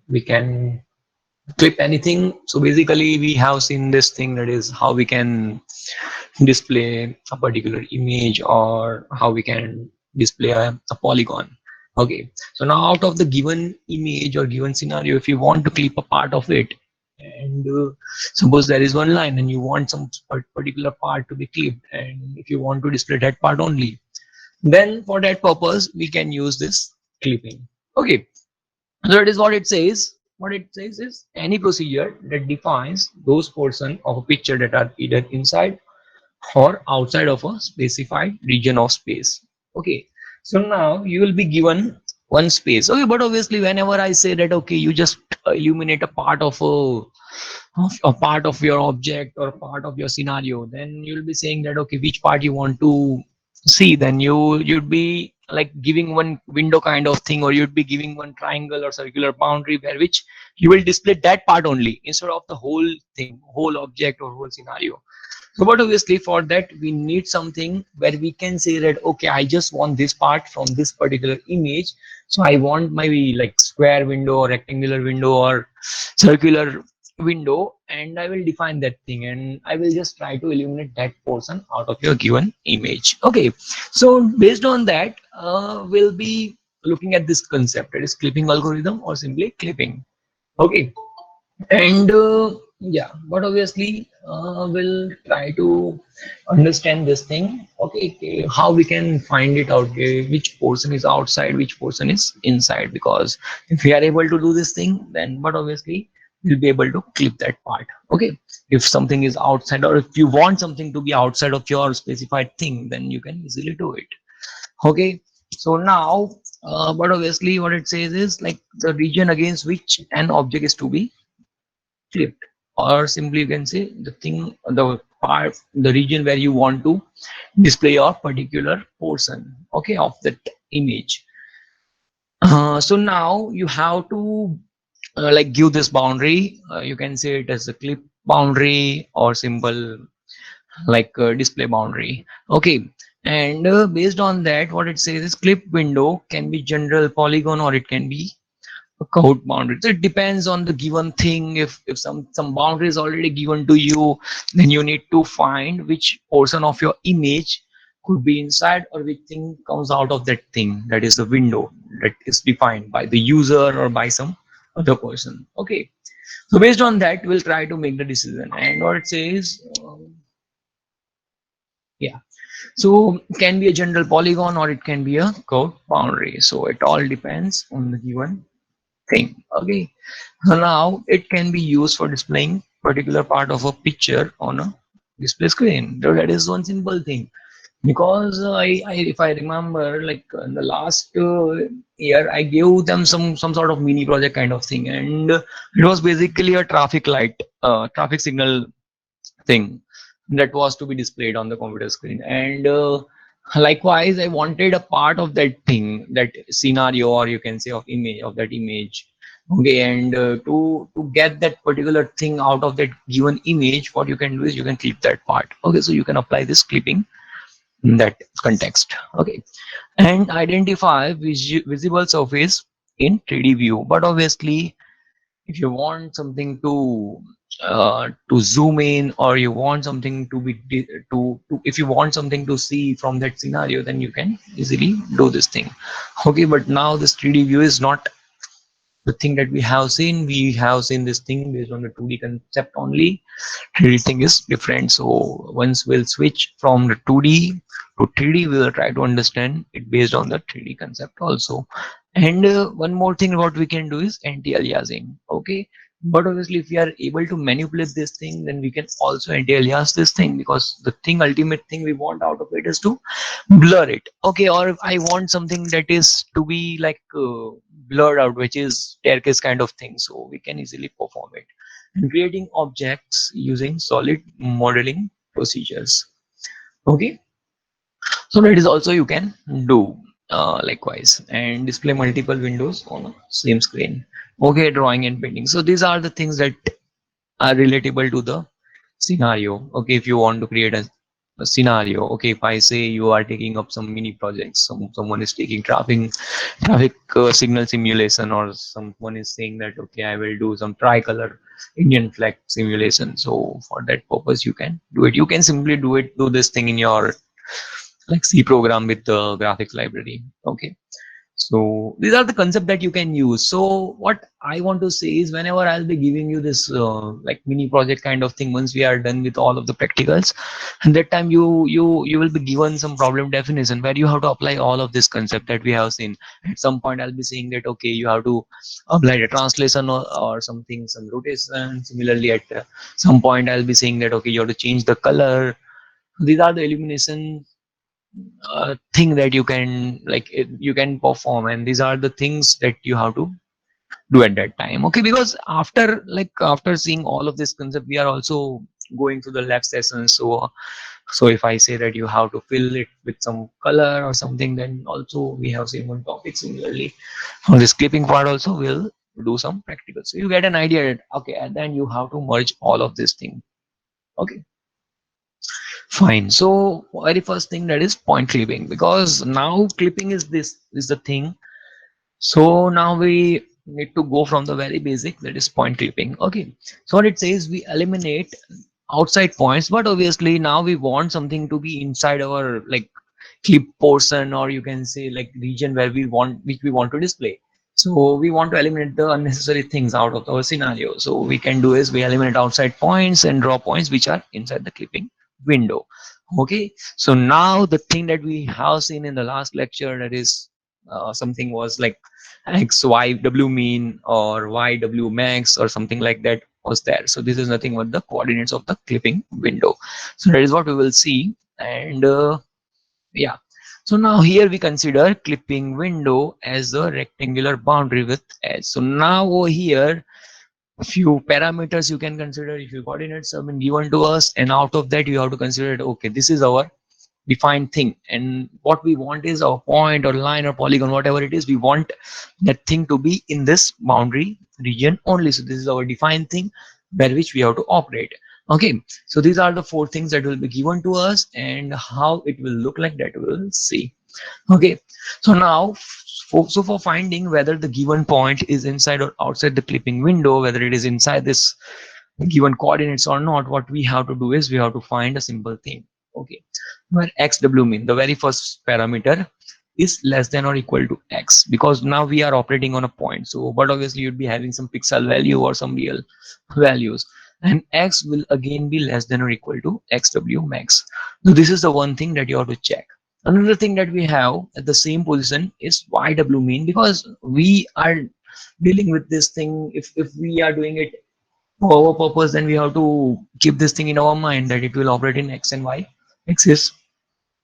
we can clip anything. So basically we have seen this thing, that is how we can display a particular image or how we can display a polygon. Okay, so now out of the given image or given scenario, if you want to clip a part of it, and suppose there is one line and you want some particular part to be clipped, and if you want to display that part only, then for that purpose we can use this clipping. Okay, so that is what it says. What it says is any procedure that defines those portions of a picture that are either inside or outside of a specified region of space. Okay, so now you will be given one space. Okay, but obviously whenever I say that, okay, you just illuminate a part of a part of your object or a part of your scenario, then you'll be saying that, okay, which part you want to see. Then you'd be like giving one window kind of thing, or you'd be giving one triangle or circular boundary where which you will display that part only instead of the whole thing, whole object or whole scenario. So, but obviously for that we need something where we can say that, okay, I just want this part from this particular image. So I want my like square window or rectangular window or circular window, and I will define that thing, and I will just try to eliminate that portion out of your given image. Okay, so based on that, we'll be looking at this concept, that is clipping algorithm or simply clipping. Okay, and yeah, but obviously we'll try to understand this thing. Okay, okay, how we can find it out, okay, which portion is outside, which portion is inside, because if we are able to do this thing, then but obviously we'll be able to clip that part. Okay, if something is outside, or if you want something to be outside of your specified thing, then you can easily do it. Okay, so now but obviously what it says is like the region against which an object is to be clipped, or simply you can say the thing, the part, the region where you want to display your particular portion, okay, of that image. So now you have to like give this boundary, you can say it as a clip boundary or simple like display boundary. Okay, and based on that what it says is clip window can be general polygon or it can be a code boundary. So it depends on the given thing. If some boundary is already given to you, then you need to find which portion of your image could be inside or which thing comes out of that thing, that is the window that is defined by the user or by some other person. Okay, so based on that we'll try to make the decision. And what it says, yeah, so it can be a general polygon or it can be a curved boundary, so it all depends on the given thing. Okay, so now it can be used for displaying particular part of a picture on a display screen. So that is one simple thing. Because I if I remember, like in the last year, I gave them some sort of mini project kind of thing, and it was basically a traffic light, traffic signal thing that was to be displayed on the computer screen. And likewise I wanted a part of that thing, that scenario, or you can say of image, of that image. Okay, and to get that particular thing out of that given image, what you can do is you can clip that part. Okay, so you can apply this clipping in that context. Okay, and identify visible surface in 3D view. But obviously if you want something to zoom in, or you want something to be to if you want something to see from that scenario, then you can easily do this thing. Okay, but now this 3D view is not the thing that we have seen. We have seen this thing based on the 2D concept only. 3D thing is different. So once we'll switch from the 2D to 3D, we will try to understand it based on the 3D concept also. And one more thing what we can do is anti-aliasing. Okay, but obviously if we are able to manipulate this thing, then we can also anti-alias this thing, because the thing, ultimate thing we want out of it is to blur it. Okay, or if I want something that is to be like blurred out, which is staircase kind of thing, so we can easily perform it. And creating objects using solid modeling procedures. Okay, so that is also you can do likewise, and display multiple windows on a same screen. Okay, drawing and painting, so these are the things that are relatable to the scenario. Okay, if you want to create a scenario. Okay, if I say you are taking up some mini projects, someone is taking traffic signal simulation, or someone is saying that okay, I will do some tricolor Indian flag simulation. So for that purpose, you can do it. You can simply do this thing in your like C program with the graphics library. Okay, so these are the concept that you can use. So what I want to say is, whenever I'll be giving you this like mini project kind of thing, once we are done with all of the practicals, and that time you will be given some problem definition where you have to apply all of this concept that we have seen. At some point I'll be saying that okay, you have to apply the translation, or something, some rotation. Similarly, at some point I'll be saying that okay, you have to change the color. These are the illumination thing that you can you can perform, and these are the things that you have to do at that time. Okay, because after seeing all of this concept, we are also going to the lab session. So if I say that you have to fill it with some color or something, then also we have seen one topic. Similarly, on this clipping part also we'll do some practical, so you get an idea that okay, and then you have to merge all of this thing. Okay, fine. So very first thing, that is point clipping, because now clipping is the thing. So now we need to go from the very basic, that is point clipping. Okay. So what it says, we eliminate outside points, but obviously now we want something to be inside our like clip portion, or you can say like region where which we want to display. So we want to eliminate the unnecessary things out of our scenario. So we can do is we eliminate outside points and draw points which are inside the clipping window. Okay, so now the thing that we have seen in the last lecture, that is something was like x y w mean or y w max or something like that was there. So this is nothing but the coordinates of the clipping window. So that is what we will see. And yeah, so now here we consider clipping window as a rectangular boundary with edge. So now over here, few parameters you can consider, if you coordinates have been given to us, and out of that you have to consider it, okay, this is our defined thing, and what we want is our point or line or polygon, whatever it is, we want that thing to be in this boundary region only. So this is our defined thing by which we have to operate. Okay, so these are the four things that will be given to us, and how it will look like, that we'll see. Okay, so now for finding whether the given point is inside or outside the clipping window, whether it is inside this given coordinates or not, what we have to do is we have to find a simple thing. Okay, where xw mean, the very first parameter is less than or equal to x, because now we are operating on a point. So but obviously you'd be having some pixel value or some real values, and x will again be less than or equal to xw max. So this is the one thing that you have to check. Another thing that we have at the same position is yw mean, because we are dealing with this thing. If we are doing it for our purpose, then we have to keep this thing in our mind that it will operate in x and y axis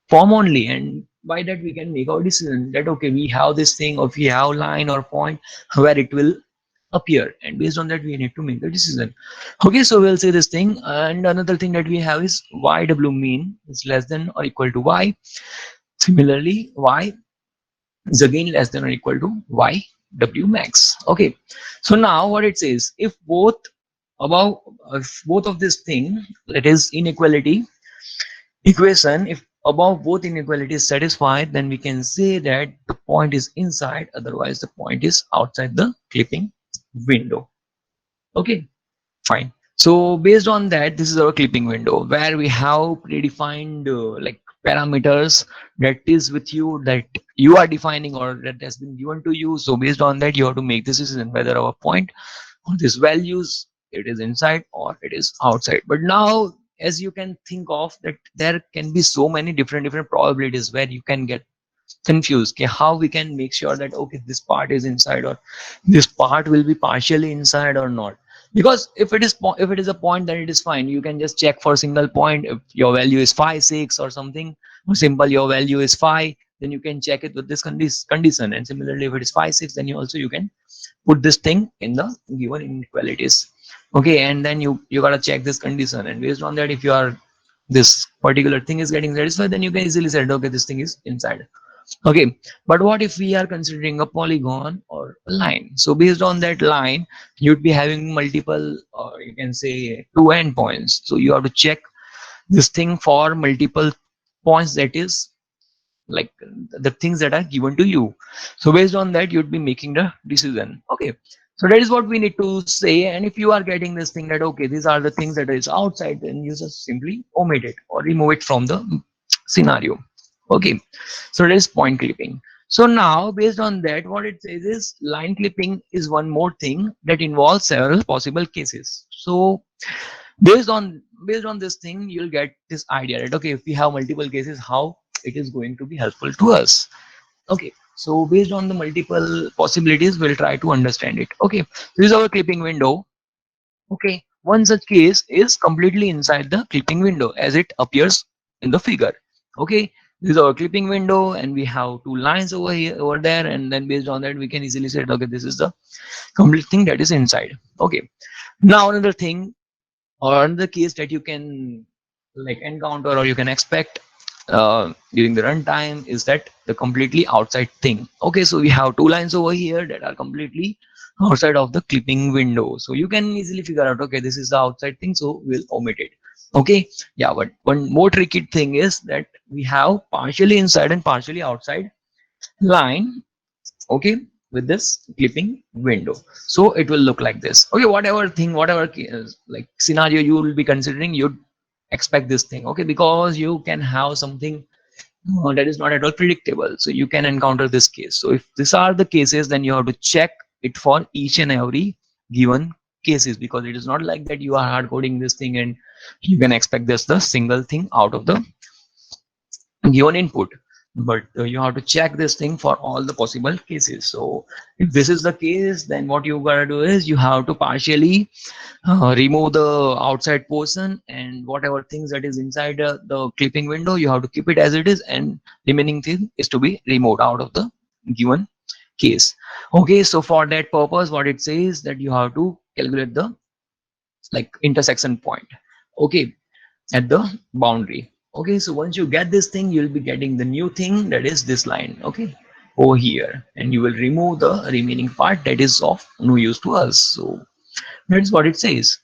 form only, and by that we can make our decision that okay, we have this thing, or we have line or point where it will appear, and based on that we need to make the decision. Okay, so we'll say this thing. And another thing that we have is yw mean is less than or equal to y. Similarly, y is again less than or equal to y w max. Okay, so now what it says, above if both of this thing, that is inequality equation, if above both inequality is satisfied, then we can say that the point is inside, otherwise the point is outside the clipping window. Okay, fine. So based on that, this is our clipping window where we have predefined like parameters that is with you, that you are defining or that has been given to you. So based on that, you have to make this decision whether our point or these values, it is inside or it is outside. But now, as you can think of that, there can be so many different probabilities where you can get confused. Okay, how we can make sure that okay, this part is inside, or this part will be partially inside or not. Because if it is a point, then it is fine, you can just check for a single point. If your value is 5 6 or something, or simple your value is 5, then you can check it with this condition. And similarly, if it is 5 6, then you can put this thing in the given inequalities. Okay, and then you gotta check this condition, and based on that, if you are this particular thing is getting satisfied, then you can easily say okay, this thing is inside. Okay, but what if we are considering a polygon or a line? So based on that line, you'd be having multiple, or you can say two endpoints. So you have to check this thing for multiple points, that is like the things that are given to you. So based on that you'd be making the decision. Okay, so that is what we need to say. And if you are getting this thing that okay, these are the things that is outside, then you just simply omit it or remove it from the scenario. Okay, so that is point clipping. So now based on that, what it says is line clipping is one more thing that involves several possible cases. So based on this thing, you'll get this idea that okay, if we have multiple cases, how it is going to be helpful to us. Okay, so based on the multiple possibilities, we'll try to understand it. Okay, this is our clipping window. Okay, one such case is completely inside the clipping window as it appears in the figure. Okay, this is our clipping window and we have two lines over here, over there, and then based on that we can easily say okay, this is the complete thing that is inside. Okay, now another thing or another case that you can like encounter or you can expect during the runtime is that the completely outside thing. Okay, so we have two lines over here that are completely outside of the clipping window, so you can easily figure out okay, this is the outside thing, so we'll omit it. Okay, yeah, but one more tricky thing is that we have partially inside and partially outside line. Okay, with this clipping window, so it will look like this. Okay, whatever thing, whatever like scenario you will be considering, you'd expect this thing. Okay, because you can have something that is not at all predictable, so you can encounter this case. So if these are the cases, then you have to check it for each and every given cases, because it is not like that you are hard coding this thing and you can expect this the single thing out of the given input. But you have to check this thing for all the possible cases. So if this is the case, then what you gotta do is you have to partially remove the outside portion, and whatever things that is inside the clipping window, you have to keep it as it is, and remaining thing is to be removed out of the given case. Okay, so for that purpose, what it says that you have to calculate the like intersection point. Okay, at the boundary. Okay, so once you get this thing, you'll be getting the new thing, that is this line. Okay, over here, and you will remove the remaining part that is of no use to us. So that is what it says.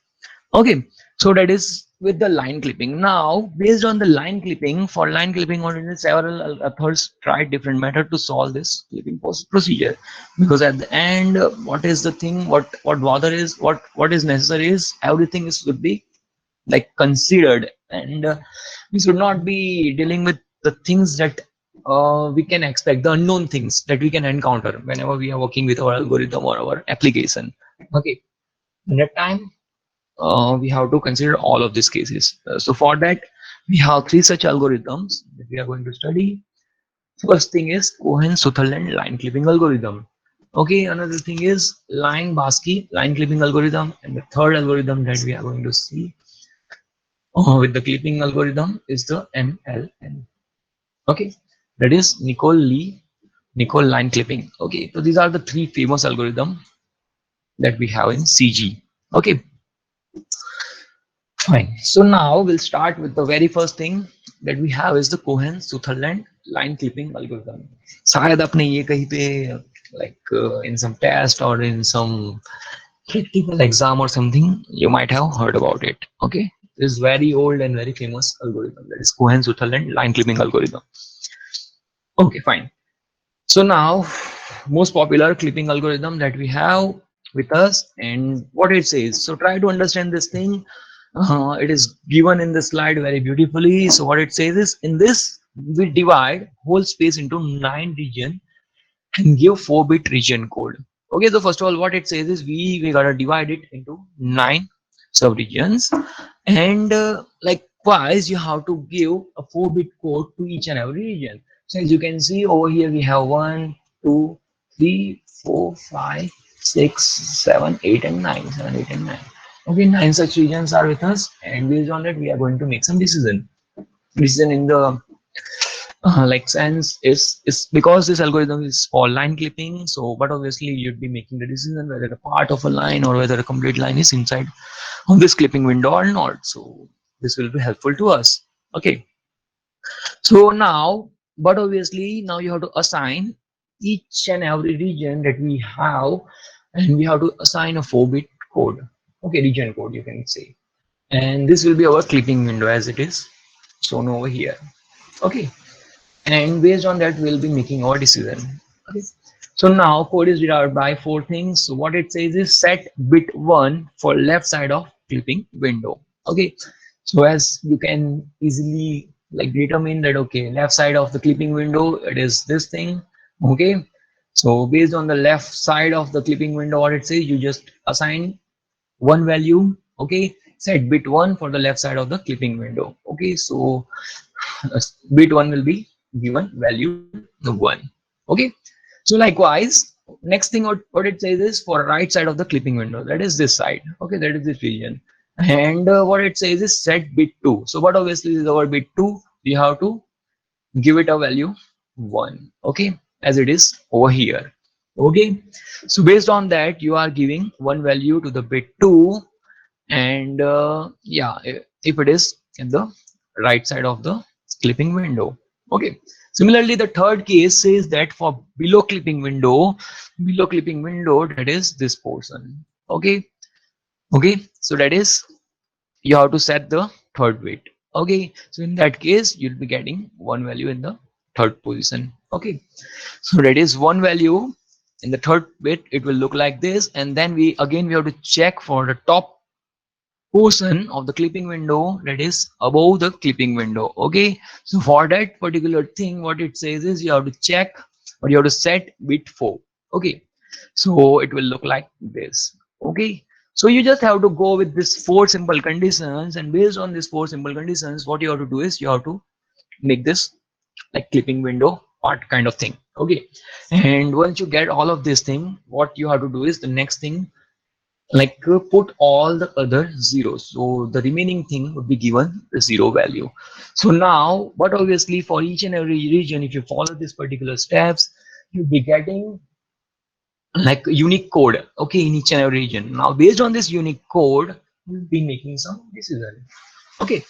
Okay, so that is with the line clipping. Now based on the line clipping, for line clipping already several authors tried different method to solve this clipping procedure, because at the end what is the thing, what bother is, what is necessary is everything is should be like considered, and we should not be dealing with the things that we can expect, the unknown things that we can encounter whenever we are working with our algorithm or our application. Okay, in that time we have to consider all of these cases. So for that we have three such algorithms that we are going to study. First thing is Cohen-Sutherland line clipping algorithm. Okay, another thing is Lion-Barsky line clipping algorithm, and the third algorithm that we are going to see with the clipping algorithm is the MLN. Okay, that is Nicol line clipping. Okay, so these are the three famous algorithms that we have in CG. Okay, fine. So now we'll start with the very first thing that we have is the Cohen-Sutherland line clipping algorithm. शायद आपने ये कहीं पे like in some test or in some practical exam or something, you might have heard about it. Okay, this is very old and very famous algorithm, that is Cohen-Sutherland line clipping algorithm. Okay, fine. So now most popular clipping algorithm that we have with us and what it says. So try to understand this thing. It is given in the slide very beautifully. So what it says is, in this we divide whole space into 9 regions and give 4-bit region code. Okay, so first of all, what it says is we gotta divide it into 9 sub-regions, and likewise you have to give a 4-bit code to each and every region. So as you can see over here, we have 1, 2, 3, 4, 5, 6, 7, 8, and 9. 7, 8, and 9. Okay, 9 such regions are with us, and based on that, we are going to make some decision. Decision in the like sense is because this algorithm is for line clipping. So, but obviously you'd be making the decision whether a part of a line or whether a complete line is inside of this clipping window or not. So this will be helpful to us. Okay. So now, but obviously now you have to assign each and every region that we have, and we have to assign a 4-bit code. Okay, region code you can say, and this will be our clipping window as it is. shown over here. Okay, and based on that we'll be making our decision. Okay, so now code is derived by four things. So what it says is set bit 1 for left side of clipping window. Okay, so as you can easily like determine that, okay, left side of the clipping window, it is this thing. Okay, so based on the left side of the clipping window, what it says, you just assign one value. Okay, set bit 1 for the left side of the clipping window. Okay, so bit 1 will be given value 1. Okay, so likewise next thing what it says is for right side of the clipping window, that is this side. Okay, that is this region. And what it says is set bit 2. So what obviously is our bit 2, we have to give it a value 1. Okay, as it is over here. Okay, so based on that you are giving one value to the bit 2. And yeah, if it is in the right side of the clipping window. Okay, similarly the third case says that for below clipping window, that is this portion. Okay, okay, so that is you have to set the third bit. Okay, so in that case you'll be getting one value in the third position. Okay, so that is one value in the third bit, it will look like this. And then we have to check for the top portion of the clipping window that is above the clipping window. Okay, so for that particular thing what it says is you have to check, or you have to set bit 4. Okay, so it will look like this. Okay, so you just have to go with this four simple conditions, and based on these four simple conditions what you have to do is you have to make this like clipping window part kind of thing. Okay, and once you get all of this thing, what you have to do is the next thing, like put all the other zeros, so the remaining thing would be given the zero value. So now, but obviously for each and every region, if you follow these particular steps, you'll be getting like unique code. Okay, in each and every region. Now based on this unique code, you'll be making some decision. Okay,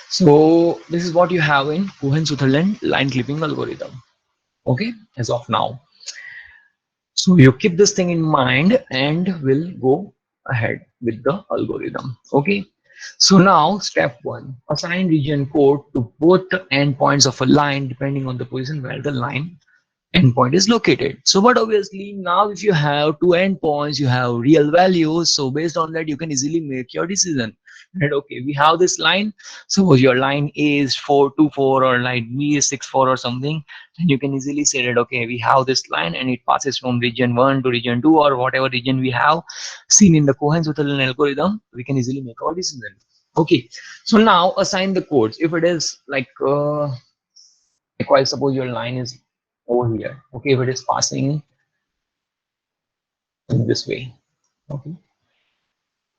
so this is what you have in Cohen-Sutherland line clipping algorithm. Okay, as of now, so you keep this thing in mind and we'll go ahead with the algorithm. Okay, so now step 1, assign region code to both the endpoints of a line depending on the position where the line endpoint is located. So but obviously now if you have two endpoints, you have real values, so based on that you can easily make your decision that, okay, we have this line, suppose your line A is 424 or line B is 64 or something, then you can easily say that, okay, we have this line and it passes from region 1 to region 2 or whatever region we have seen in the Cohen-Sutherland algorithm, we can easily make our decision. Okay, so now assign the codes. If it is like suppose your line is over here. Okay, if it is passing in this way. Okay,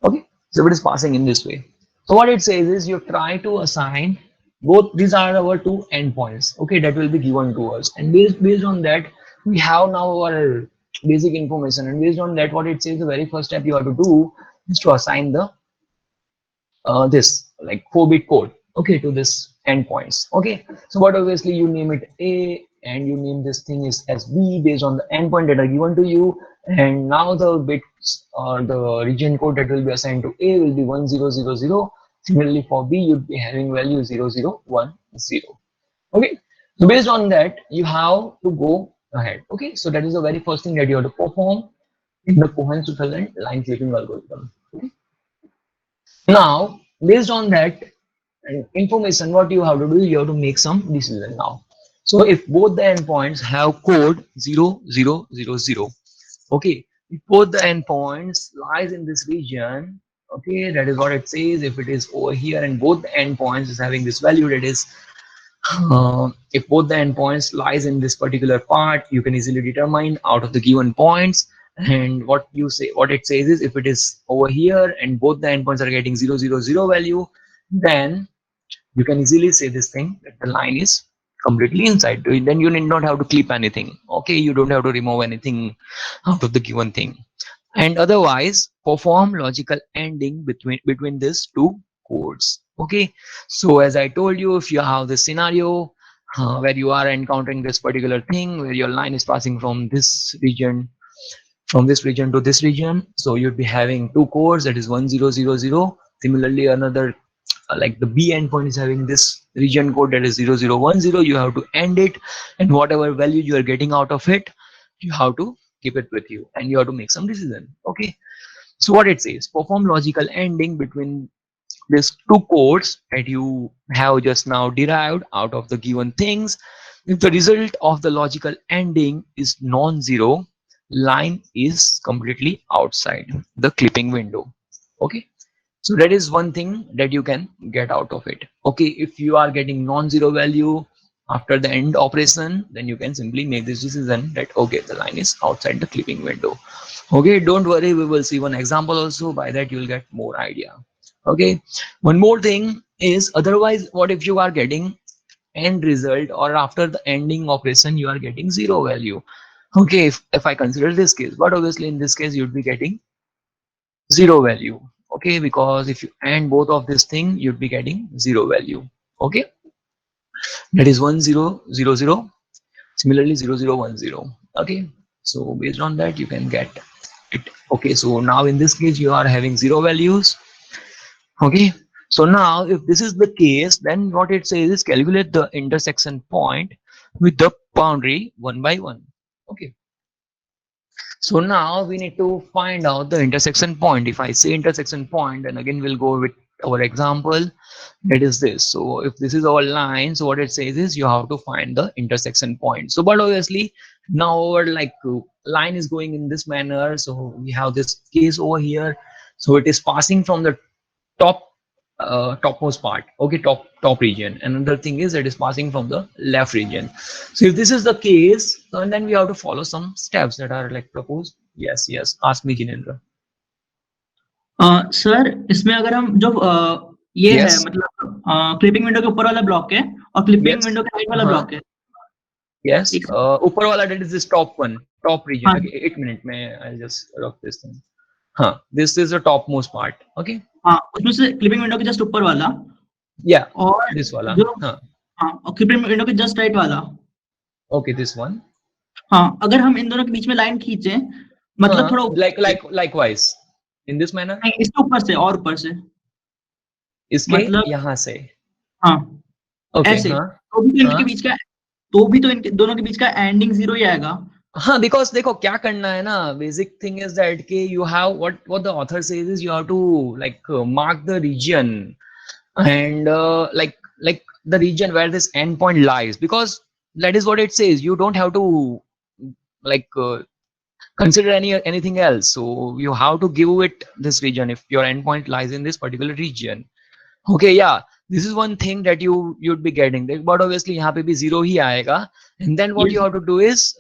okay, so if it is passing in this way, so what it says is you try to assign both. These are our two endpoints. Okay, that will be given to us, and based on that we have now our basic information, and based on that what it says, the very first step you have to do is to assign the this like 4-bit code, okay, to this endpoints. Okay, so but obviously you name it A and you name this thing is as B based on the endpoint that are given to you. And now the bits or the region code that will be assigned to A will be 1000. Similarly for B you'd be having value 0010. Okay, so based on that you have to go ahead. Okay, so that is the very first thing that you have to perform in the Cohen-Sutherland line clipping algorithm. Okay, now based on that information, what you have to do, you have to make some decision now. So if both the endpoints have code 0000, okay, if both the endpoints lies in this region, okay, that is what it says. If it is over here and both the endpoints is having this value, that is if both the endpoints lies in this particular part, you can easily determine out of the given points. And what it says is, if it is over here and both the endpoints are getting 000 value, then you can easily say this thing that the line is completely inside. Then you need not have to clip anything. Okay, you don't have to remove anything out of the given thing. And otherwise perform logical ending between these two codes. Okay, so as I told you, if you have this scenario where you are encountering this particular thing where your line is passing from this region to this region, so you'd be having two codes, that is 1000. Similarly another like the B endpoint is having this region code that is 0010, you have to end it, and whatever value you are getting out of it, you have to keep it with you, and you have to make some decision. Okay, so what it says, perform logical ending between these two codes that you have just now derived out of the given things. If the result of the logical ending is non-zero, line is completely outside the clipping window. Okay, so that is one thing that you can get out of it. Okay, if you are getting non-zero value after the end operation, then you can simply make this decision that okay, the line is outside the clipping window. Okay, don't worry, we will see one example also. By that you will get more idea. Okay, one more thing is, otherwise what if you are getting end result, or after the ending operation you are getting zero value. Okay, if I consider this case, but obviously in this case you'd be getting zero value. Okay, because if you end both of this thing, you'd be getting zero value. Okay, that is 1000. Similarly 0010. Okay, so based on that you can get it. Okay, so now in this case you are having zero values. Okay, so now if this is the case, then what it says is calculate the intersection point with the boundary one by one. Okay, so now we need to find out the intersection point. If I say intersection point, then again we'll go with our example. That is this. So if this is our line, so what it says is you have to find the intersection point. So but obviously now our like line is going in this manner. So we have this case over here. So it is passing from the top topmost part. Okay, top region. Another thing is it is passing from the left region. So if this is the case, then we have to follow some steps that are like proposed. Yes, yes, ask me, Jinendra. Sir इसमें अगर हम जो ये है Yes, मतलब clipping window के ऊपर वाला ब्लॉक है और क्लिपिंग yes, विंडो के राइट वाला हाँ, ब्लॉक है yes, एक ऊपर वाला that is this top one, top region. हाँ Okay, 8 minute में I'll just lock this thing. हाँ, this is the topmost part. Okay, हाँ उसमें से क्लिपिंग विंडो के जस्ट ऊपर वाला yeah, और this वाला. जो हाँ, हाँ और क्लिपिंग विंडो के जस्ट राइट वाला okay, this one. हाँ अगर हम इन दोनों के बीच में लाइन खींचे मतलब थोड़ा हाँ, ऊपर से likewise in this manner. नहीं इसके ऊपर से और ऊपर से इसके मतलब यहाँ से. हाँ Okay, ऐसे हाँ, तो भी तो इनके हाँ. बीच का तो भी तो इनके दोनों के बीच का एंडिंग जीरो ही आएगा हाँ, बिकॉज देखो क्या करना है ना, बेसिक थिंग इज दैट कि you have what the author says is you have to like mark the reason and like the region where this endpoint lies, because that is what it says. You don't have to like consider anything else. So you have to give it this region if your endpoint lies in this particular region. Okay, yeah, this is one thing that you'd be getting, but obviously यहाँ पे भी zero ही आएगा. And then what ये you have to do is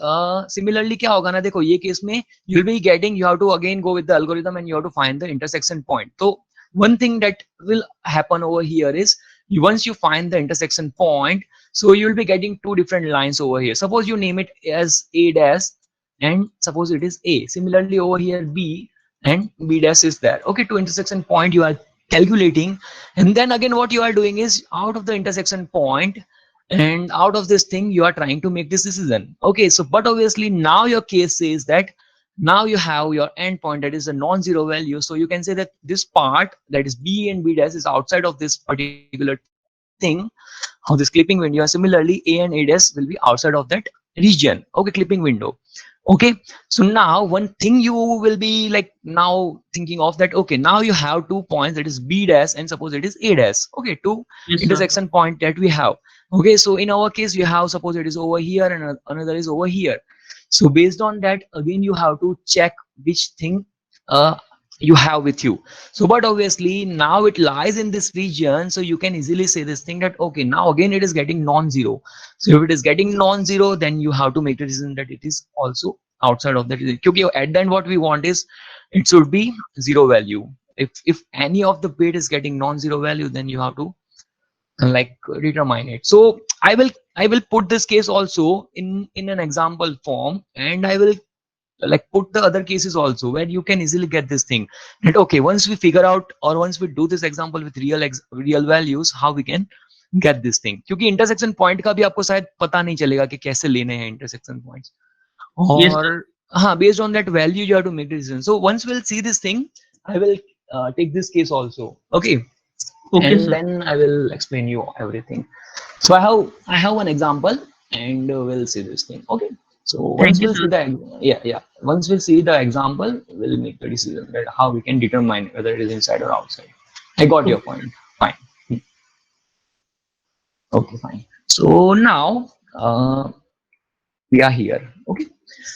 similarly क्या होगा ना, देखो ये केस में you'll be getting, you have to again go with the algorithm and you have to find the intersection point. So one thing that will happen over here is once you find the intersection point, so you'll be getting two different lines over here. Suppose you name it as A dash and suppose it is A. Similarly over here B and B dash is there. Okay, two intersection point you are calculating, and then again what you are doing is out of the intersection point and out of this thing you are trying to make this decision. Okay, so but obviously now your case says that now you have your endpoint that is a non-zero value, so you can say that this part that is B and B dash is outside of this particular thing of this clipping window. Similarly A and A dash will be outside of that region. Okay, clipping window. Okay, so now one thing you will be like now thinking of that, okay, now you have 2 points that is B dash and suppose it is A dash. Okay, two yes sir intersection point that we have. Okay, so in our case we have, suppose it is over here and another is over here. So based on that again you have to check which thing uh, you have with you. So but obviously now it lies in this region, so you can easily say this thing that okay, now again it is getting non-zero. So if it is getting non-zero, then you have to make the decision that it is also outside of that. Because at the end what we want is it should be zero value. If any of the bit is getting non-zero value, then you have to like determine it. So I will put this case also in an example form, and I will like put the other cases also where you can easily get this thing that okay, once we figure out or once we do this example with real values, how we can get this thing. क्योंकि intersection point का भी आपको शायद पता नहीं चलेगा कि कैसे लेने हैं intersection points, यस और हाँ, based on that value you have to make the decision. So once we'll see this thing, I will take this case also. Okay, Okay, and sir. then I will explain you everything. So I have one example, and we'll see this thing. Okay. So once Thank you, we'll sir. see the once we'll see the example, we'll make the decision that how we can determine whether it is inside or outside. I got your Okay. point. Fine. Okay, fine. So now we are here. Okay.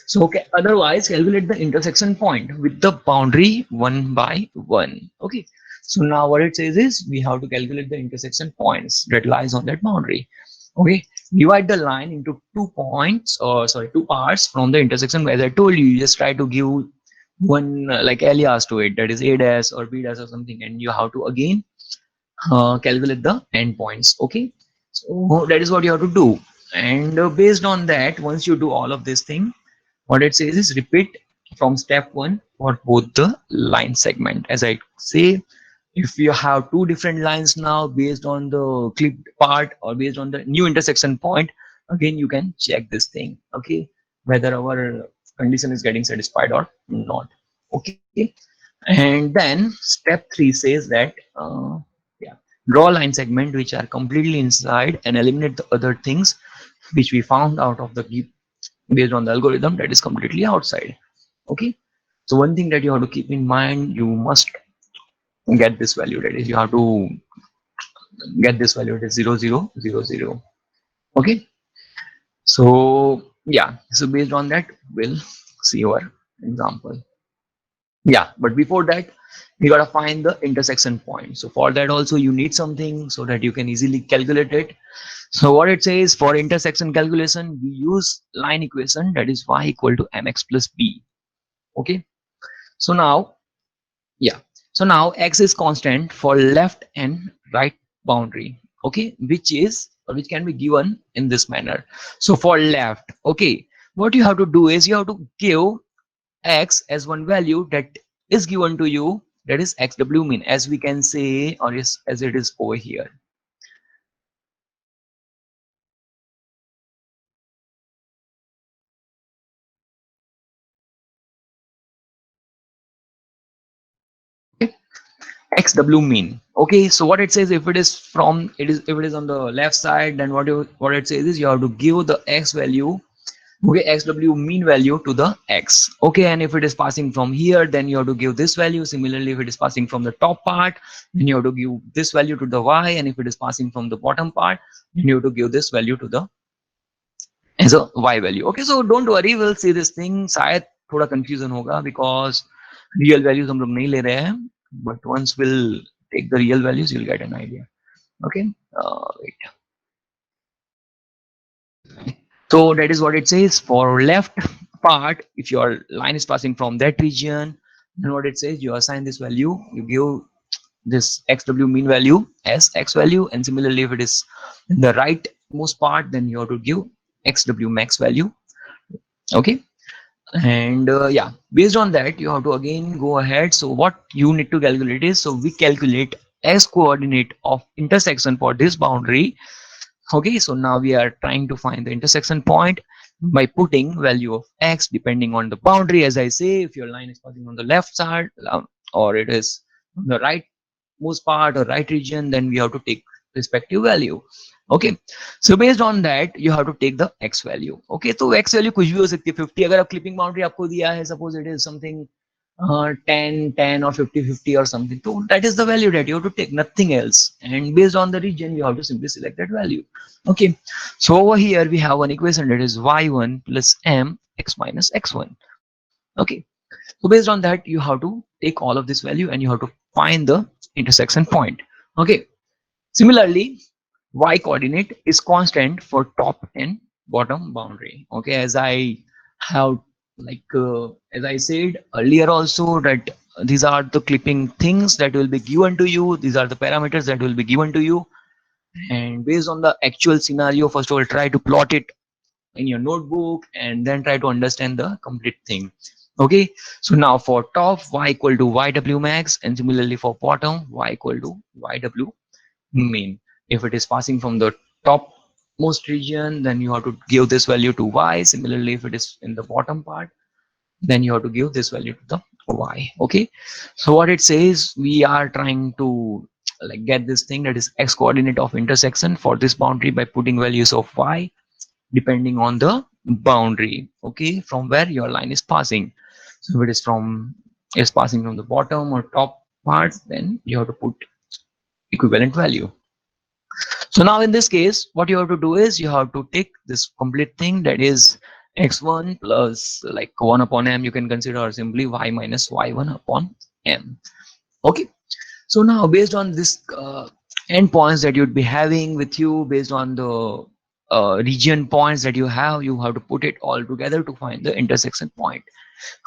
So okay, otherwise calculate the intersection point with the boundary one by one. Okay. So now what it says is we have to calculate the intersection points that lies on that boundary. Okay. Divide the line into 2 points, or sorry, 2 parts from the intersection. As I told you, you just try to give one like alias to it, that is a dash or b dash or something, and you have to again calculate the endpoints. Okay. So that is what you have to do. And based on that, once you do all of this thing, what it says is repeat from step one for both the line segment. As I say, if you have two different lines now based on the clipped part or based on the new intersection point, again you can check this thing. Okay, whether our condition is getting satisfied or not. Okay, and then step three says that yeah, draw line segment which are completely inside and eliminate the other things which we found out of the based on the algorithm that is completely outside. Okay, so one thing that you have to keep in mind, you must get this value, that is you have to get this value, that is 0000. Okay, so yeah, so based on that we'll see our example. Yeah, but before that you gotta find the intersection point. So for that also you need something so that you can easily calculate it. So what it says, for intersection calculation we use line equation, that is y equal to mx plus b. Okay, so now yeah, so now x is constant for left and right boundary. Okay, which is, or which can be given in this manner. So for left, okay, what you have to do is you have to give x as one value that is given to you, that is xw mean, as we can say, or is as it is over here. xw mean. Okay, so what it says, if it is from it is if it is on the left side, then what it says is you have to give the x value, okay, xw mean value to the x. Okay, and if it is passing from here, then you have to give this value. Similarly, if it is passing from the top part, then you have to give this value to the y, and if it is passing from the bottom part, then you have to give this value to the as a y value. Okay, so don't worry, we'll see this thing. शायद थोड़ा confusion होगा because real values हम लोग नहीं ले रहे हैं, but once we'll take the real values you'll get an idea. Okay, wait. So that is what it says for left part. If your line is passing from that region, then what it says, you assign this value, you give this xw mean value as x value, and similarly if it is in the rightmost part, then you have to give xw max value. Okay, and yeah, based on that you have to again go ahead. So what you need to calculate is, so we calculate x coordinate of intersection for this boundary. Okay, so now we are trying to find the intersection point by putting value of x depending on the boundary. As I say, if your line is passing on the left side, or it is on the right most part or right region, then we have to take respective value. Okay, so based on that you have to take the x value. Okay, so x value कुछ भी हो सकती है 50, अगर आप clipping boundary आपको दिया है, suppose it is something 10 or 50 or something, so that is the value that you have to take, nothing else, and based on the region you have to simply select that value. Okay, so over here we have one equation, that is y1 plus m x minus x1. Okay, so based on that you have to take all of this value and you have to find the intersection point. Okay, similarly y coordinate is constant for top and bottom boundary. Okay, as I have as I said earlier also, that these are the clipping things that will be given to you, these are the parameters that will be given to you, and based on the actual scenario, first of all try to plot it in your notebook and then try to understand the complete thing. Okay, so now for top y equal to yw max, and similarly for bottom y equal to yw mean. If it is passing from the top most region, then you have to give this value to y. Similarly, if it is in the bottom part, then you have to give this value to the y. Okay, so what it says, we are trying to like get this thing that is x coordinate of intersection for this boundary by putting values of y depending on the boundary, okay, from where your line is passing. So if it is passing from the bottom or top part, then you have to put equivalent value. So now in this case, what you have to do is you have to take this complete thing that is x1 plus like 1 upon m, you can consider, or simply y minus y1 upon m. Okay. So now based on this endpoints that you'd be having with you, based on the region points that you have to put it all together to find the intersection point.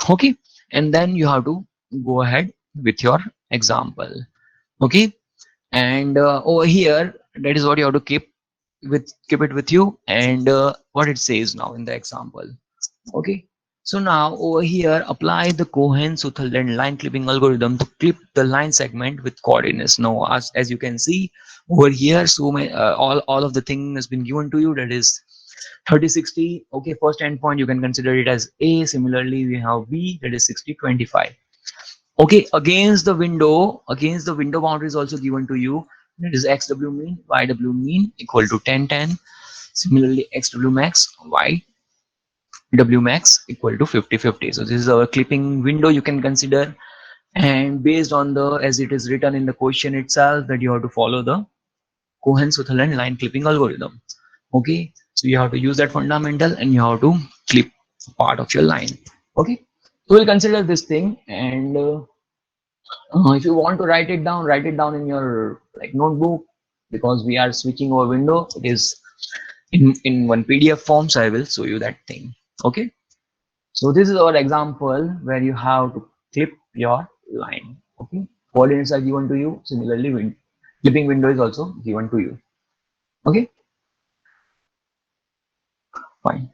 Okay. And then you have to go ahead with your example. Okay. And over here, that is what you have to keep it with you, and what it says now in the example. Okay. So now over here, apply the Cohen-Sutherland line clipping algorithm to clip the line segment with coordinates. Now, as you can see over here, so all of the thing has been given to you. That is 30, 60. Okay, first endpoint you can consider it as A. Similarly, we have B, that is 60, 25. Okay, against the window boundary is also given to you. That is xw mean, yw mean equal to 10, 10. Similarly, xw max, yw max equal to 50, 50. So this is our clipping window you can consider. And based on the, as it is written in the question itself, that you have to follow the Cohen-Sutherland line clipping algorithm. Okay, so you have to use that fundamental and you have to clip part of your line. Okay, so we'll consider this thing, and if you want to write it down in your like notebook, because we are switching over window. It is in one PDF form, so I will show you that thing. Okay, so this is our example where you have to clip your line. Okay, coordinates are given to you. Similarly, clipping window is also given to you. Okay, fine.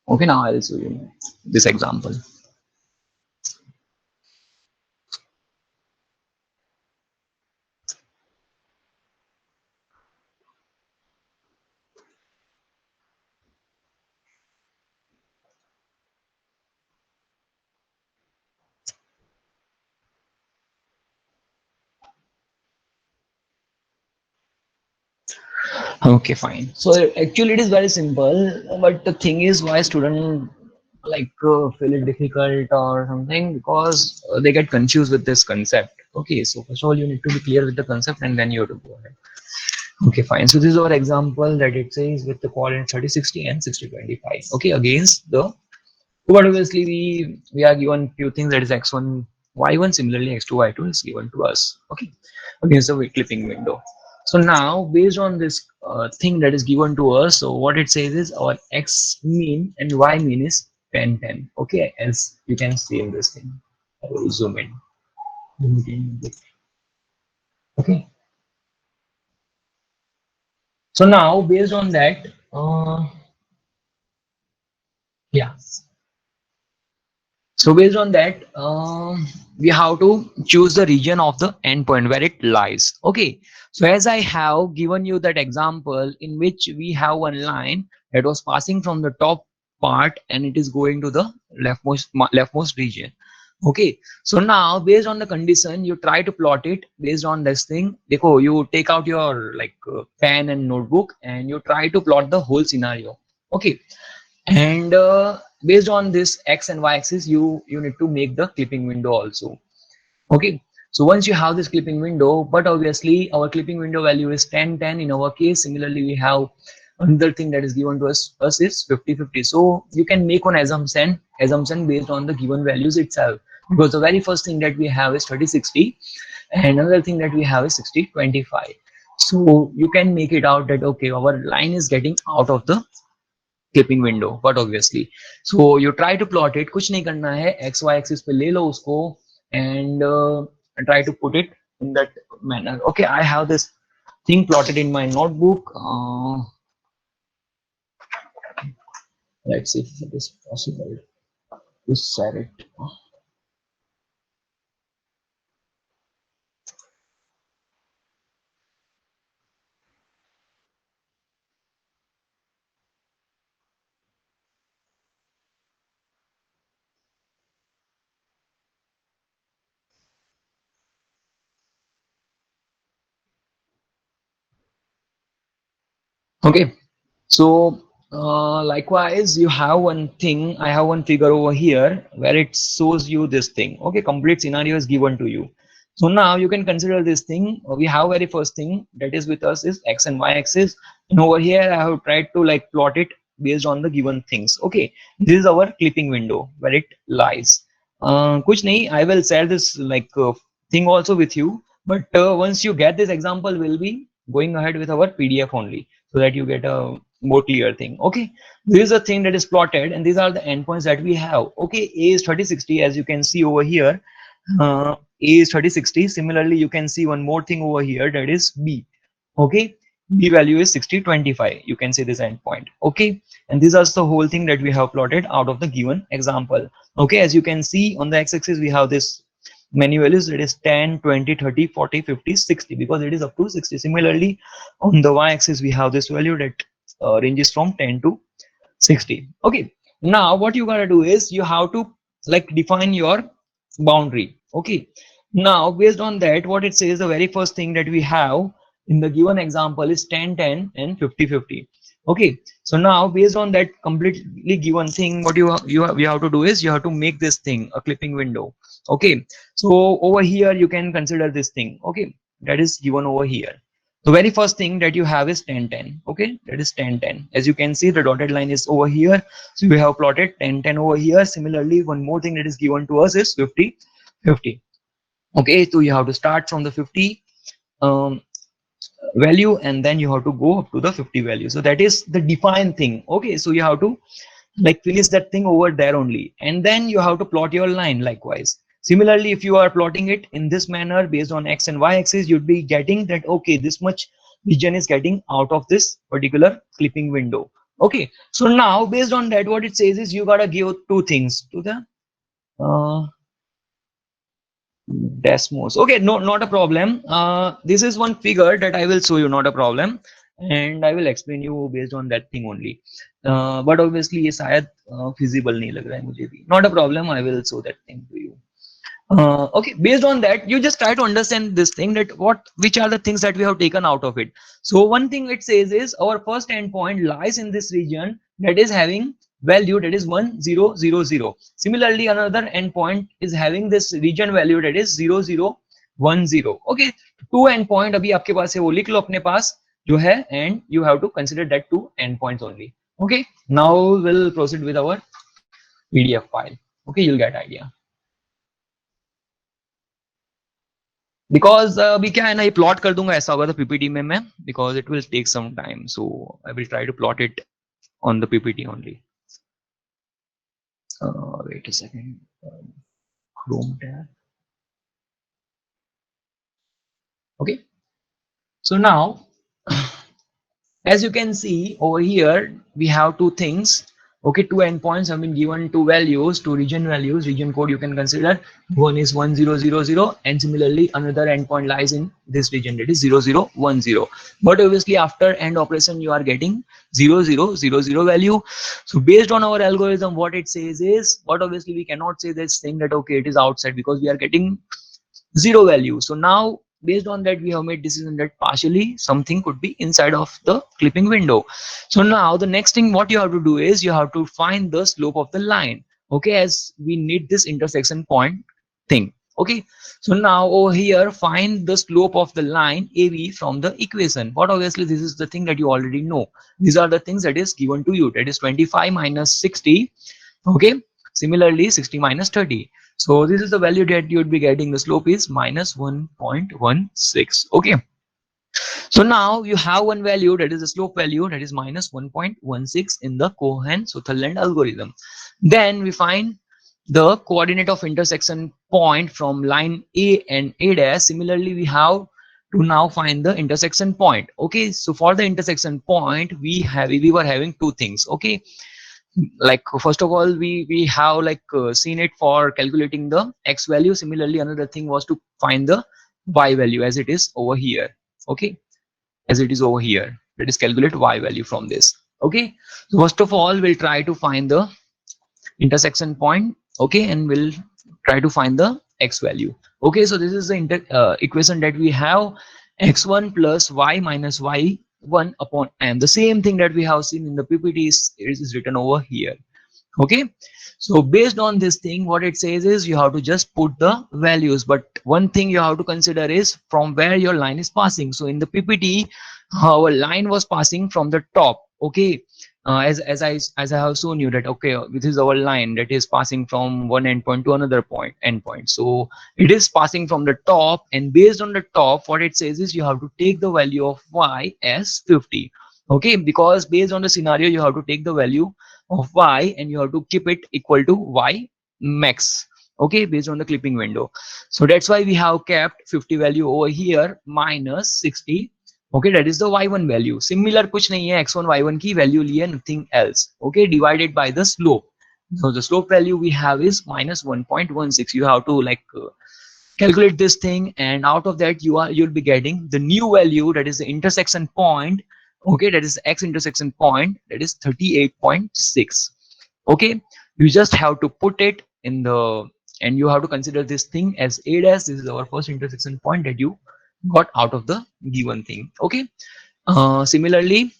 Okay, now I'll show you this example. Okay, fine. So actually, it is very simple, but the thing is, why student like feel it difficult or something, because they get confused with this concept. Okay, so first of all, you need to be clear with the concept, and then you have to go ahead. Okay, fine. So this is our example that it says with the coordinate 30, 60 and 60, 25. Okay, against the, but obviously we are given few things, that is x1, y1. Similarly, x2, y2 is given to us. Okay, against the clipping window. So now based on this thing that is given to us, so what it says is our x mean and y mean is 10, 10. Okay, as you can see in this thing. I will zoom in. Okay, so now based on that, yeah, so based on that, we have to choose the region of the endpoint where it lies. Okay. So as I have given you that example in which we have one line that was passing from the top part and it is going to the leftmost region. Okay. So now based on the condition, you try to plot it based on this thing. Dekho, you take out your like pen and notebook and you try to plot the whole scenario. Okay, and based on this x and y axis, you need to make the clipping window also. Okay, so once you have this clipping window, but obviously our clipping window value is 10, 10 in our case. Similarly, we have another thing that is given to us is 50, 50. So you can make an assumption based on the given values itself, because the very first thing that we have is 30, 60, and another thing that we have is 60, 25. So you can make it out that okay, our line is getting out of the clipping window, but obviously, so you try to plot it. कुछ नहीं करना है, x y axis पे ले लो उसको and try to put it in that manner. Okay, I have this thing plotted in my notebook. Let's see if it is possible to share it. Okay, so likewise, you have one thing. I have one figure over here where it shows you this thing. Okay, complete scenario is given to you. So now you can consider this thing. We have very first thing that is with us is x and y axis, and over here I have tried to like plot it based on the given things. Okay, this is our clipping window where it lies. Kuch nahi, I will share this like thing also with you. But once you get this example, we'll be going ahead with our PDF only, so that you get a more clear thing. Okay, this is a thing that is plotted, and these are the endpoints that we have. Okay, A is 3060, as you can see over here. A is 3060. Similarly, you can see one more thing over here, that is B. Okay, B value is 6025. You can see this endpoint. Okay, and these are the whole thing that we have plotted out of the given example. Okay, as you can see on the x-axis we have this many values, it is 10, 20, 30, 40, 50, 60, because it is up to 60. Similarly, on the y-axis we have this value that ranges from 10 to 60. Okay, now what you gotta do is you have to like define your boundary. Okay, now based on that, what it says, the very first thing that we have in the given example is 10, 10 and 50, 50. Okay, so now based on that completely given thing, what you have to do is you have to make this thing a clipping window. Okay, so over here you can consider this thing. Okay, that is given over here. The very first thing that you have is 10, 10. Okay, that is 10, 10. As you can see, the dotted line is over here. So we have plotted 10, 10 over here. Similarly, one more thing that is given to us is 50, 50. Okay, so you have to start from the 50 um, value, and then you have to go up to the 50 value. So that is the defined thing. Okay, so you have to like finish that thing over there only, and then you have to plot your line likewise. Similarly, if you are plotting it in this manner based on x and y axis, you'd be getting that okay, this much region is getting out of this particular clipping window. Okay, so now based on that, what it says is you gotta give two things to the uh, Desmos. Okay, no, not a problem. This is one figure that I will show you, not a problem, and I will explain you based on that thing only. But obviously ये शायद feasible नहीं लग रहा है मुझे भी. Not a problem. I will show that thing to you. Okay, based on that, you just try to understand this thing, that which are the things that we have taken out of it. So one thing it says is our first endpoint lies in this region that is having value that is 1000. Similarly, another endpoint is having this region value that is 0010. Okay, two endpoint अभी आपके पास है, वो लिख लो अपने पास जो है, and you have to consider that two endpoints only. Okay, now we'll proceed with our PDF file. Okay, you'll get idea. Because अभी क्या है ना, ये प्लॉट कर दूंगा ऐसा होगा तो पीपीटी में मैं, because it will take some time, so I will try to plot it on the PPT only. Wait a second, Chrome tab. Okay, so now as you can see over here we have two things. Okay, two endpoints have been given, two values, two region values, region code you can consider. One is 1000, and similarly another endpoint lies in this region, that is 0010. But obviously after AND operation you are getting 0000 value. So based on our algorithm, what it says is, but obviously we cannot say this thing that okay it is outside, because we are getting zero value. So now based on that we have made decision that partially something could be inside of the clipping window. So now the next thing what you have to do is you have to find the slope of the line. Okay, as we need this intersection point thing. Okay, so now over here find the slope of the line AB from the equation, but obviously this is the thing that you already know. These are the things that is given to you, that is 25 minus 60. Okay, similarly 60 minus 30. So this is the value that you would be getting. The slope is minus 1.16. Okay, So now you have one value, that is the slope value, that is minus 1.16 in the Cohen-Sutherland algorithm. Then we find the coordinate of intersection point from line A and A dash. Similarly, we have to now find the intersection point. Okay, so for the intersection point, we were having two things. Okay, like first of all, we have like seen it for calculating the x value. Similarly, another thing was to find the y value as it is over here. Okay, as it is over here, let us calculate y value from this. Okay, so first of all, we'll try to find the intersection point. Okay, and we'll try to find the x value. Okay, so this is the equation that we have, x1 plus y minus y1 upon m. The same thing that we have seen in the ppt is written over here. Okay, so based on this thing, what it says is you have to just put the values, but one thing you have to consider is from where your line is passing. So in the ppt, our line was passing from the top. Okay, as I have shown you that, okay, this is our line that is passing from one endpoint to another point endpoint. So it is passing from the top, and based on the top, what it says is you have to take the value of y as 50. Okay, because based on the scenario, you have to take the value of y and you have to keep it equal to y max. Okay, based on the clipping window. So that's why we have kept 50 value over here minus 60. Okay, that is the y1 value. Similar kuch nahi hai, x1 y1 की value liye, nothing else. Okay, divided by the slope. So the slope value we have is minus 1.16. You have to like calculate this thing, and out of that you'll be getting the new value, that is the intersection point. Okay, that is x intersection point, that is 38.6. Okay, you just have to put it in the, and you have to consider this thing as a dash. This is our first intersection point that you got out of the given thing. Okay, similarly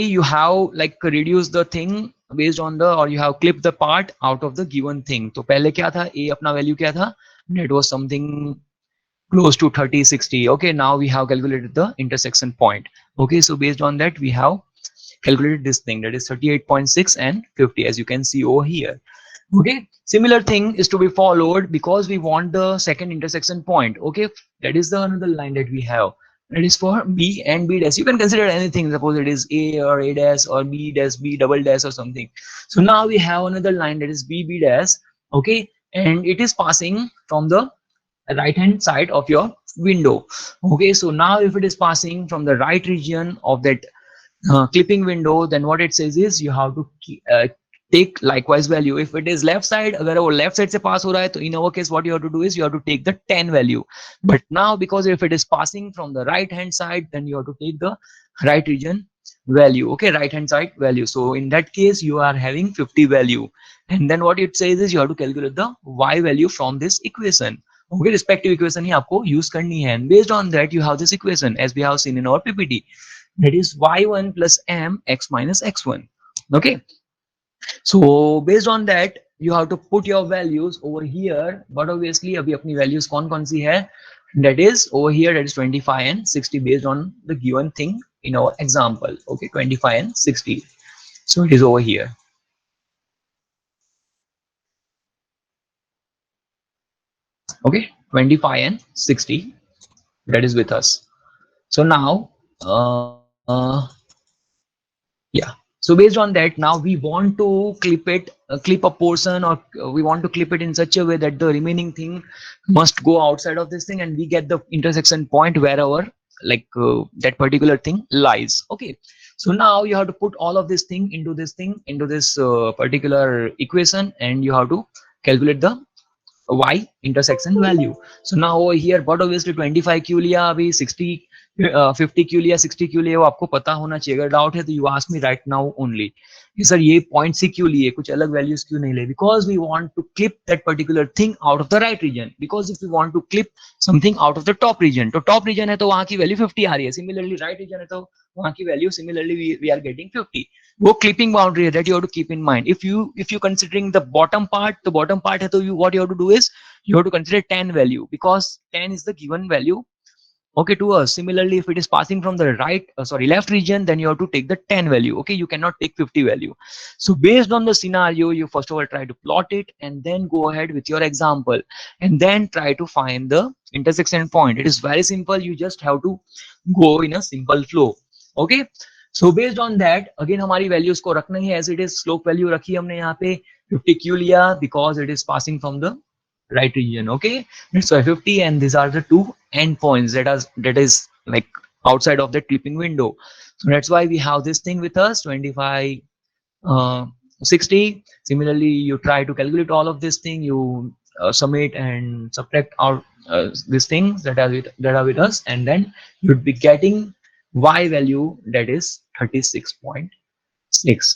you have like reduce the thing based on the, or you have clipped the part out of the given thing. तो पहले क्या था, a अपना value क्या था, it was something close to 30 60. Okay, now we have calculated the intersection point. Okay, so based on that we have calculated this thing, that is 38.6 and 50, as you can see over here. Okay, similar thing is to be followed because we want the second intersection point. Okay, that is the another line that we have, that is for b and b dash. You can consider anything, suppose it is a or a dash or b dash b double dash or something. So now we have another line that is b b dash. Okay, and it is passing from the right hand side of your window. Okay, so now if it is passing from the right region of that clipping window, then what it says is you have to take likewise value. If it is left side, अगर वो left side से pass हो रहा है, तो in our case what you have to do is you have to take the 10 value. But now because if it is passing from the right hand side, then you have to take the right region value. Okay, right hand side value. So in that case you are having 50 value, and then what it says is you have to calculate the y value from this equation. Okay, respective equation ही आपको use करनी है, and based on that you have this equation as we have seen in our ppt, that is y1 plus m x minus x1. Okay, so based on that you have to put your values over here, but obviously abhi apni values कौन कौन सी है, that is over here, that is 25 and 60 based on the given thing in our example. Okay, 25 and 60, so it is over here. Okay, 25 and 60, that is with us. So now yeah, so based on that, now we want to clip it, clip a portion, or we want to clip it in such a way that the remaining thing must go outside of this thing, and we get the intersection point wherever like that particular thing lies. Okay, so now you have to put all of this thing into this particular equation, and you have to calculate the y intersection value. So now over here, but obviously 25 क्यों लिया, अभी 60 50 क्यों लिया, 60 क्यों लिया, वो आपको पता होना चाहिए. अगर डाउट है तो you ask me right now only कि सर ये पॉइंट से क्यों लिए, कुछ अलग वैल्यूज क्यों नहीं ले, because we want to clip that particular thing out of the right region. Because if you want to clip something out of the top region, तो टॉप रीजन है तो वहां की वैल्यू 50 आ रही है, सिमिलरली राइट रीजन है तो वहां की value similarly we are getting 50. वो क्लिपिंग बाउंड्री है, that you have to keep in mind. If you considering the bottom part, तो बॉटम पार्ट है तो you what you have to do is you have to consider 10 value, because 10 is the given value okay, to us. Similarly, if it is passing from the left region, then you have to take the 10 value. Okay, you cannot take 50 value. So based on the scenario, you first of all try to plot it and then go ahead with your example and then try to find the intersection point. It is very simple. You just have to go in a simple flow. Okay, so based on that, again हमारी values को रखना ही as it is. Slope value रखी हमने यहाँ पे 50 क्यों लिया, because it is passing from the right region. Okay, so 50, and these are the two endpoints that is like outside of the clipping window. So that's why we have this thing with us, 25, uh, 60. Similarly, you try to calculate all of this thing, you submit and subtract out these things that are with us, and then you'd be getting y value, that is 36.6.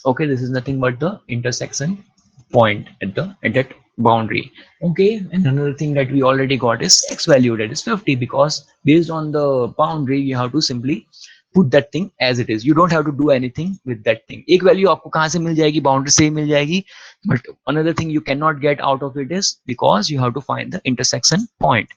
Okay, this is nothing but the intersection point at that boundary. Okay, and another thing that we already got is x value, that is 50, because based on the boundary you have to simply put that thing as it is. You don't have to do anything with that thing. एक value आपको कहाँ से मिल जाएगी, boundary से ही मिल जाएगी. But another thing you cannot get out of it is because you have to find the intersection point.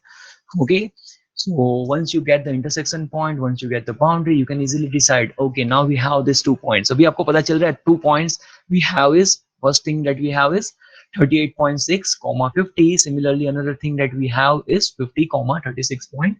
Okay, so once you get the intersection point, once you get the boundary, you can easily decide, okay, now we have these 2 points. अभी आपको पता चल रहा है 2 points we have is, first thing that we have is 38.6 comma 50. Similarly, another thing that we have is 50 comma 36.6.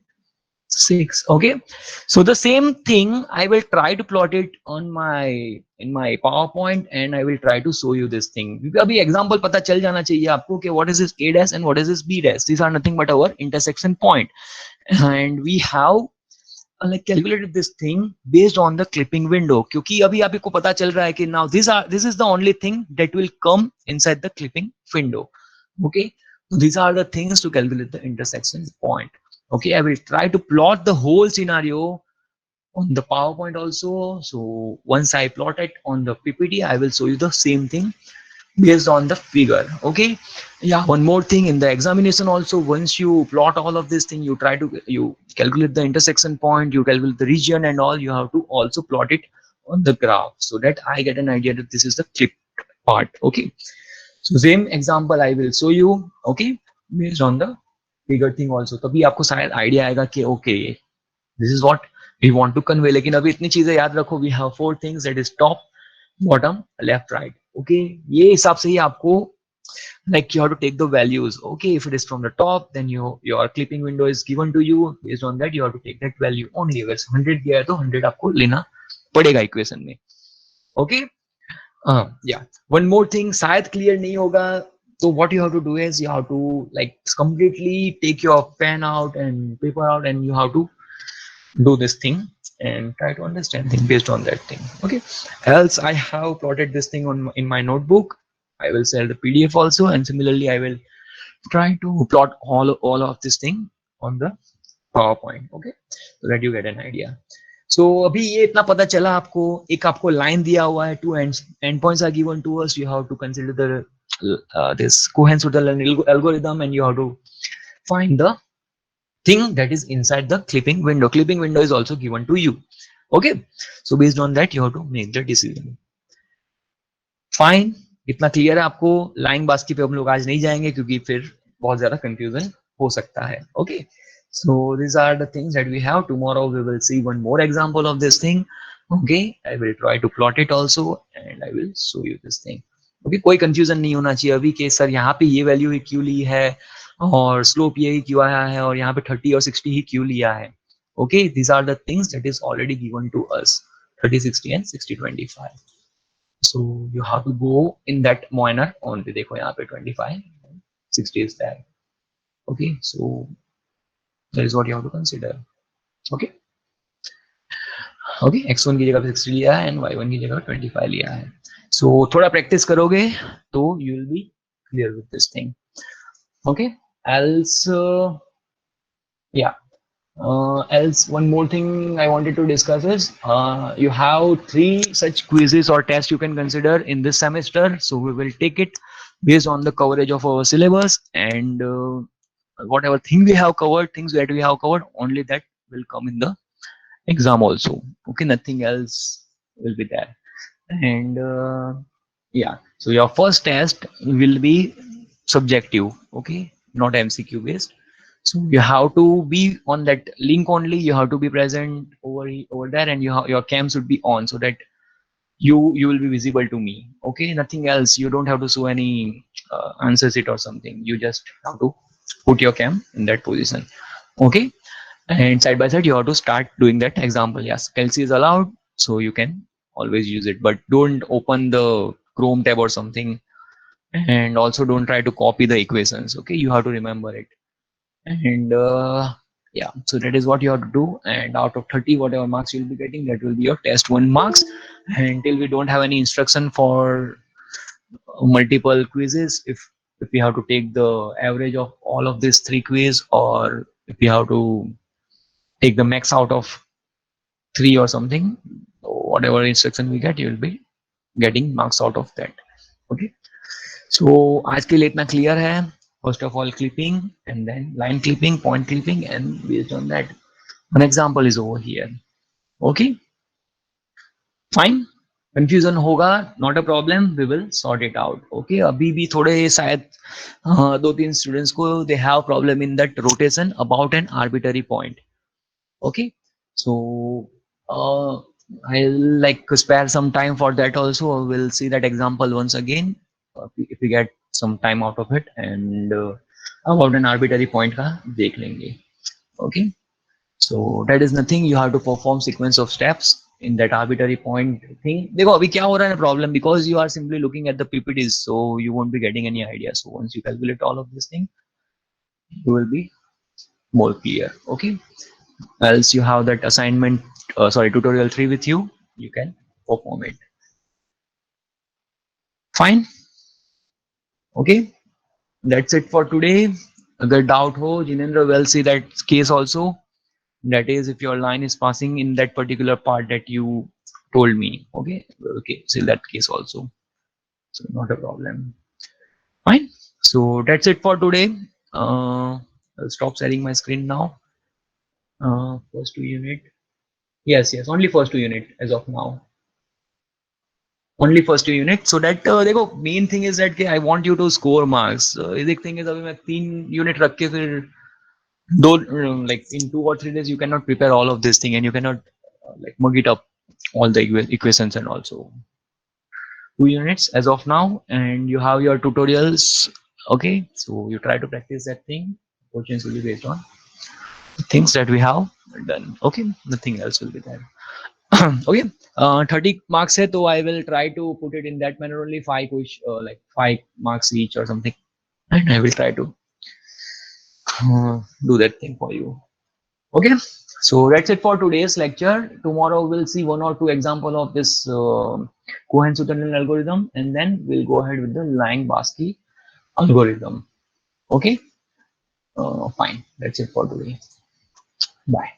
Okay, so the same thing I will try to plot it on my PowerPoint, and I will try to show you this thing. अभी example पता चल जाना चाहिए आपको कि what is this A dash and what is this B dash. These are nothing but our intersection point, and we have like calculated this thing based on the clipping window. क्योंकि अभी आपको पता चल रहा है कि now this is the only thing that will come inside the clipping window. Okay, so these are the things to calculate the intersection point. Okay, I will try to plot the whole scenario on the PowerPoint also. So once I plot it on the PPT, I will show you the same thing based on the figure. Okay, yeah, one more thing, in the examination also, once you plot all of this thing, you calculate the intersection point, you calculate the region and all, you have to also plot it on the graph so that I get an idea that this is the clip part. Okay, so same example I will show you. Okay, based on the figure thing also, तभी आपको शायद idea आएगा कि okay, this is what we want to convey. लेकिन अभी इतनी चीजें याद रखो, we have 4 things, that is top, bottom, left, right. Okay, ये हिसाब से ही आपको like you have to take the values. Okay, if it is from the top, then your clipping window is given to you. Based on that, you have to take that value only. अगर 100 दिया है तो 100 आपको लेना पड़ेगा equation में. Okay, yeah, one more thing, शायद clear नहीं होगा. So what you have to do is you have to like completely take your pen out and paper out, and you have to do this thing and try to understand things based on that thing. Okay, else I have plotted this thing in my notebook. I will share the PDF also, and similarly I will try to plot all of this thing on the PowerPoint. Okay, so that you get an idea. So अभी ये इतना पता चला आपको. एक आपको line दिया हुआ है, 2 end points are given to us. You have to consider the this Cohen-Sutherland algorithm, and you have to find the thing that is inside the clipping window. Clipping window is also given to you. Okay, so based on that you have to make the decision. Fine, इतना clear है आपको. Line Baski पे हम लोग आज नहीं जाएंगे क्योंकि फिर बहुत ज्यादा कंफ्यूजन हो सकता है. Okay, so these are the things that we have. Tomorrow we will see one more example of this thing. Okay, I will try to plot it also and I will show you this thing. Okay, कोई confusion नहीं होना चाहिए अभी कि sir यहाँ पे ये value ही क्यों ली है और स्लोप ये ही क्यों आया है और यहाँ पे 30 और 60 ही क्यों लिया है. Okay, these are the things that is already given to us, 30, 60 and 60, 25. So you have to go in that manner only. देखो यहाँ पे 25, 60 is there. Okay, so that is what you have to consider. Okay, okay, x1 की जगह पे 60 लिया है and y1 की जगह 25 लिया है. So थोड़ा प्रैक्टिस करोगे तो you will be clear with this thing. Okay, else yeah, else one more thing I wanted to discuss is you have 3 such quizzes or tests you can consider in this semester. So we will take it based on the coverage of our syllabus, and whatever thing we have covered, things that we have covered, only that will come in the exam also. Okay, nothing else will be there. And yeah, so your first test will be subjective. Okay, not MCQ based. So you have to be on that link only. You have to be present over there, and your cam should be on so that you will be visible to me. Okay, nothing else. You don't have to show any answers it or something. You just have to put your cam in that position. Okay, and side by side you have to start doing that example. Yes, Kelsey is allowed, so you can always use it, but don't open the Chrome tab or something, and also don't try to copy the equations. Okay, you have to remember it. And yeah, so that is what you have to do, and out of 30 whatever marks you'll be getting, that will be your test 1 marks. Until we don't have any instruction for multiple quizzes, if we have to take the average of all of these 3 quiz, or if we have to take the max out of 3 or something, whatever instruction we get, you will be getting marks out of that. Okay, so आज के लिए इतना clear है. First of all, clipping, and then line clipping, point clipping, and based on that, an example is over here. Okay, fine. Confusion होगा, not a problem, we will sort it out. Okay, अभी भी थोड़े शायद 2-3 students को they have problem in that rotation about an arbitrary point. Okay, so I'll like spare some time for that also. We'll see that example once again if we get some time out of it, and about an arbitrary point का देख लेंगे. Okay, so that is nothing. You have to perform sequence of steps in that arbitrary point thing. देखो अभी क्या हो रहा है problem, because you are simply looking at the PPTs, so you won't be getting any idea. So once you calculate all of this thing, you will be more clear. Okay, else you have that assignment, tutorial 3 with you, you can perform it. Fine. Okay, that's it for today. Agar doubt ho, Jinendra will see that case also. That is, if your line is passing in that particular part that you told me. Okay, see that case also, so not a problem. Fine, so that's it for today. I'll stop sharing my screen now. First 2 unit, yes, only first 2 unit as of now. Only first 2 unit, so that देखो main thing is that I want you to score marks. Basic thing is अभी मैं 3 unit रख के फिर दो like in 2 or 3 days you cannot prepare all of this thing, and you cannot like mug it up all the equations and also 2 units as of now, and you have your tutorials. Okay, so you try to practice that thing. Questions will be based on things that we have done. Okay, nothing else will be there. Okay, 30 marks hai, so I will try to put it in that manner only. 5 like 5 marks each or something, and I will try to do that thing for you. Okay, so that's it for today's lecture. Tomorrow we'll see 1 or 2 example of this Cohen-Sutherland algorithm, and then we'll go ahead with the Lang-Baske algorithm. Okay, fine, that's it for today. Bye.